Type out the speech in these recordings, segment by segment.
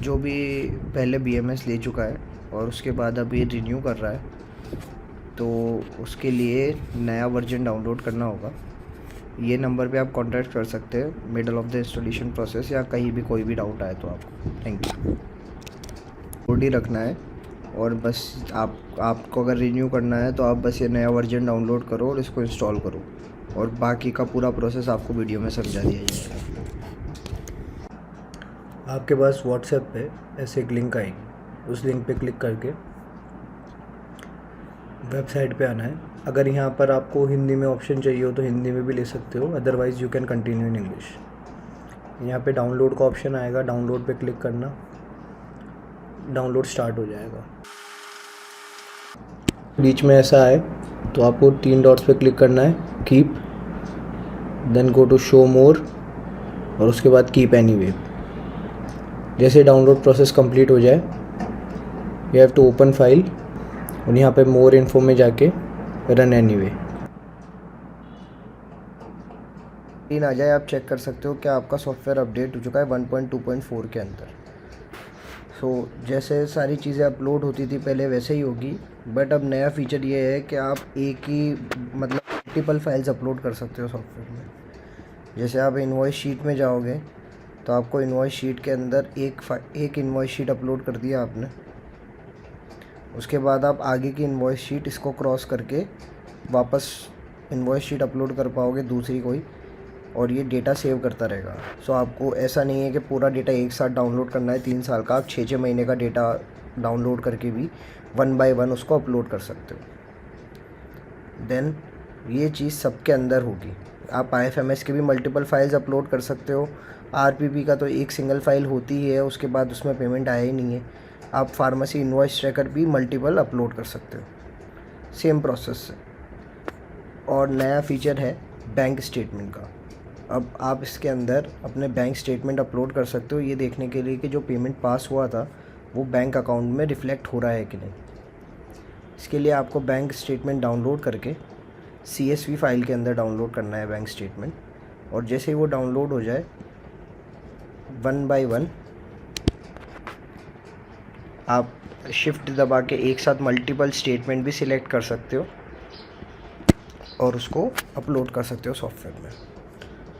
जो भी पहले BMS ले चुका है और उसके बाद अभी रिन्यू कर रहा है, तो उसके लिए नया वर्जन डाउनलोड करना होगा। ये नंबर पे आप कांटेक्ट कर सकते हैं middle of the installation process, या कहीं भी कोई भी डाउट आए तो आपको। Thank you. कोड ही रखना है और बस आपको अगर रिन्यू करना है तो आप बस ये नया वर्जन डाउनलोड करो और इसको इंस्टॉल करो, और बाकी का पूरा प्रोसेस आपको वीडियो में समझा दिया जाएगा। आपके पास व्हाट्सएप पे ऐसे एक लिंक आएगी, उस लिंक पे क्लिक करके वेबसाइट पे आना है। अगर यहाँ पर आपको हिंदी में ऑप्शन चाहिए हो तो हिंदी में भी ले सकते हो, otherwise you can continue in English. यहाँ पे डाउनलोड का ऑप्शन आएगा, डाउनलोड पे क्लिक करना, डाउनलोड स्टार्ट हो जाएगा। बीच में ऐसा आए तो आपको 3 डॉट्स पे क्लिक करना है, keep, then go to show more, और उसके बाद कीप एनीवे। जैसे डाउनलोड प्रोसेस कंप्लीट हो जाए, you have to open file और यहाँ पे मोर इन्फो में जाके रन एनीवे। तीन आ जाए, आप चेक कर सकते हो क्या आपका सॉफ्टवेयर अपडेट हो चुका है 1.2.4 के अंदर। सो जैसे सारी चीज़ें अपलोड होती थी पहले वैसे ही होगी, बट अब नया फीचर ये है कि आप एक ही मतलब मल्टीपल फाइल्स अपलोड कर सकते हो सॉफ्टवेयर में। जैसे आप इनवॉइस शीट में जाओगे तो आपको इनवॉइस शीट के अंदर एक इनवॉइस शीट अपलोड कर दिया आपने, उसके बाद आप आगे की इनवॉइस शीट इसको क्रॉस करके वापस इनवॉइस शीट अपलोड कर पाओगे दूसरी कोई, और ये डेटा सेव करता रहेगा। सो आपको ऐसा नहीं है कि पूरा डेटा एक साथ डाउनलोड करना है 3 साल का, आप 6 महीने का डेटा डाउनलोड करके भी 1 बाय 1 उसको अपलोड कर सकते हो। देन ये चीज़ सबके अंदर होगी। आप IFMS के भी मल्टीपल फाइल्स अपलोड कर सकते हो। RPP का तो एक सिंगल फाइल होती ही है, उसके बाद उसमें पेमेंट आया ही नहीं है। आप फार्मेसी इनवॉइस ट्रैकर भी मल्टीपल अपलोड कर सकते हो सेम प्रोसेस से। और नया फीचर है बैंक स्टेटमेंट का। अब आप इसके अंदर अपने बैंक स्टेटमेंट अपलोड कर सकते हो, ये देखने के लिए कि जो पेमेंट पास हुआ था वो बैंक अकाउंट में रिफ़्लेक्ट हो रहा है कि नहीं। इसके लिए आपको बैंक स्टेटमेंट डाउनलोड करके CSV फाइल के अंदर डाउनलोड करना है बैंक स्टेटमेंट, और जैसे ही वो डाउनलोड हो जाए 1 बाय 1 आप शिफ्ट दबा के एक साथ मल्टीपल स्टेटमेंट भी सिलेक्ट कर सकते हो और उसको अपलोड कर सकते हो सॉफ्टवेयर में,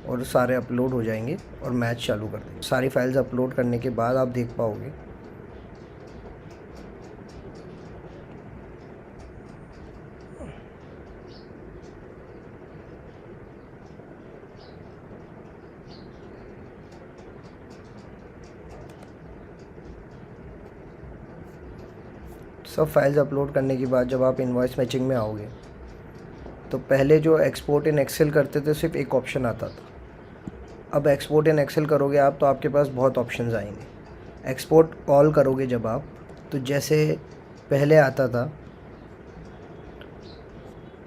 और सारे अपलोड हो जाएंगे और मैच चालू कर देंगे। सारी फाइल्स अपलोड करने के बाद आप देख पाओगे सब फाइल्स अपलोड करने के बाद जब आप इनवॉइस मैचिंग में आओगे तो पहले जो एक्सपोर्ट इन एक्सेल करते थे सिर्फ एक ऑप्शन आता था। अब एक्सपोर्ट इन एक्सेल करोगे आप तो आपके पास बहुत ऑप्शंस आएंगे। एक्सपोर्ट ऑल करोगे जब आप, तो जैसे पहले आता था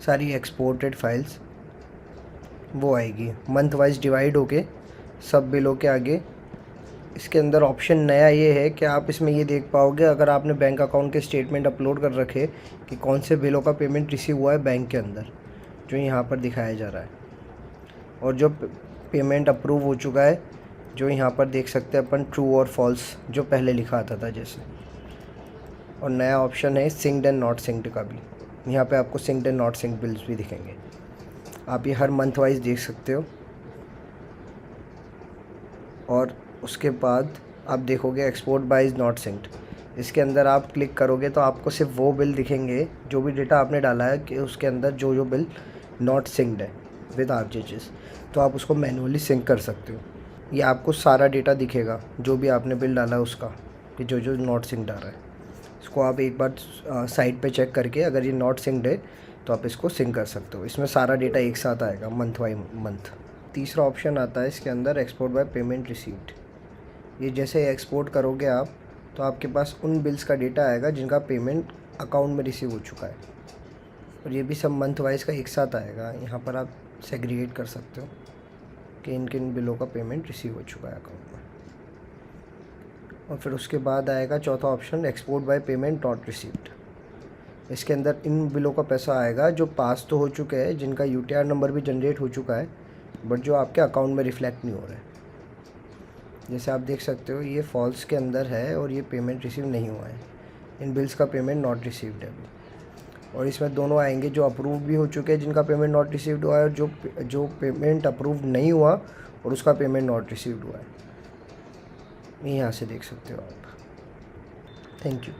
सारी एक्सपोर्टेड फाइल्स वो आएगी मंथ वाइज डिवाइड होके सब बिलों के आगे। इसके अंदर ऑप्शन नया ये है कि आप इसमें ये देख पाओगे अगर आपने बैंक अकाउंट के स्टेटमेंट अपलोड कर रखे कि कौन से बिलों का पेमेंट रिसीव हुआ है बैंक के अंदर, जो यहाँ पर दिखाया जा रहा है, और जो पेमेंट अप्रूव हो चुका है जो यहाँ पर देख सकते हैं अपन ट्रू और फॉल्स जो पहले लिखा आता था जैसे। और नया ऑप्शन है सिंक्ड एंड नॉट सिंक्ड का भी, यहाँ पे आपको synced and not synced bills भी दिखेंगे। आप ये हर मंथ वाइज देख सकते हो। और उसके बाद आप देखोगे export bye is not synced, इसके अंदर आप क्लिक करोगे तो आपको सिर्फ वो बिल दिखेंगे जो भी डेटा आपने डाला है कि उसके अंदर जो बिल नॉट सिंक्ड है विद RCHs, तो आप उसको मैनुअली सिंक कर सकते हो। ये आपको सारा डेटा दिखेगा जो भी आपने बिल डाला है उसका, कि जो नॉट सिंक्ड आ रहा है। इसको आप एक बार साइट पे चेक करके अगर ये नॉट सिंक्ड है तो आप इसको सिंक कर सकते हो। इसमें सारा डेटा एक साथ आएगा मंथ बाई मंथ। तीसरा ऑप्शन आता है इसके अंदर एक्सपोर्ट बाय पेमेंट रिसीव्ड। ये जैसे एक्सपोर्ट करोगे आप तो आपके पास उन बिल्स का डेटा आएगा जिनका पेमेंट अकाउंट में रिसीव हो चुका है, और ये भी सब मंथ वाइज का एक साथ आएगा। यहाँ पर आप सेग्रीगेट कर सकते हो कि इन किन बिलों का पेमेंट रिसीव हो चुका है अकाउंट में। और फिर उसके बाद आएगा चौथा option export by payment not received. इसके अंदर इन बिलों का पैसा आएगा जो पास तो हो चुके हैं, जिनका UTR नंबर भी जनरेट हो चुका है, बट जो आपके अकाउंट में रिफ्लेक्ट नहीं हो रहा है। जैसे आप देख सकते हो ये फॉल्स के अंदर है और ये पेमेंट रिसीव नहीं हुआ है, इन बिल्स का पेमेंट नॉट रिसीव्ड है अभी। और इसमें दोनों आएंगे जो अप्रूव भी हो चुके हैं जिनका पेमेंट नॉट रिसीव्ड हुआ है, और जो पेमेंट अप्रूव नहीं हुआ और उसका पेमेंट नॉट रिसीव्ड हुआ है, यहाँ से देख सकते हो आप। Thank you.